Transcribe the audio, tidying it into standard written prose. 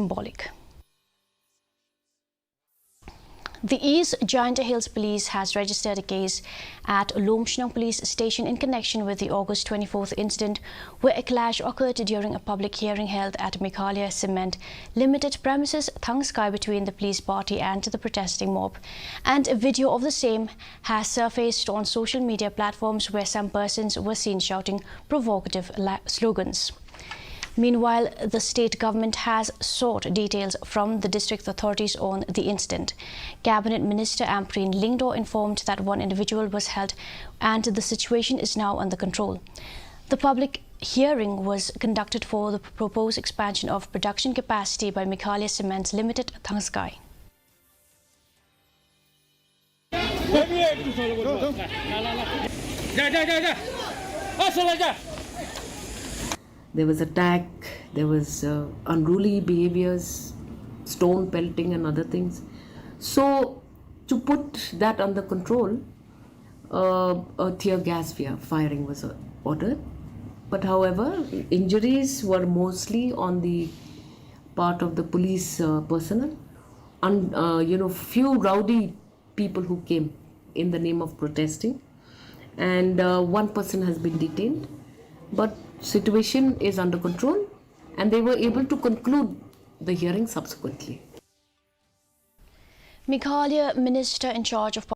symbolic. The East Giant Hills Police has registered a case at Lomshnong Police Station in connection with the August 24th incident where a clash occurred during a public hearing held at Meghalaya Cement Limited premises Thangskai between the police party and the protesting mob. And a video of the same has surfaced on social media platforms where some persons were seen shouting provocative slogans. Meanwhile, the state government has sought details from the district authorities on the incident. Cabinet Minister Ampreen Lingdo informed that one individual was held and the situation is now under control. The public hearing was conducted for the proposed expansion of production capacity by Meghalaya Cement Limited, Thangskai. There was attack, there was unruly behaviors, stone pelting and other things. So to put that under control, a tear gas firing was ordered. But however, injuries were mostly on the part of the police personnel and few rowdy people who came in the name of protesting. And one person has been detained. But situation is under control and they were able to conclude the hearing subsequently. Meghalaya Minister in charge of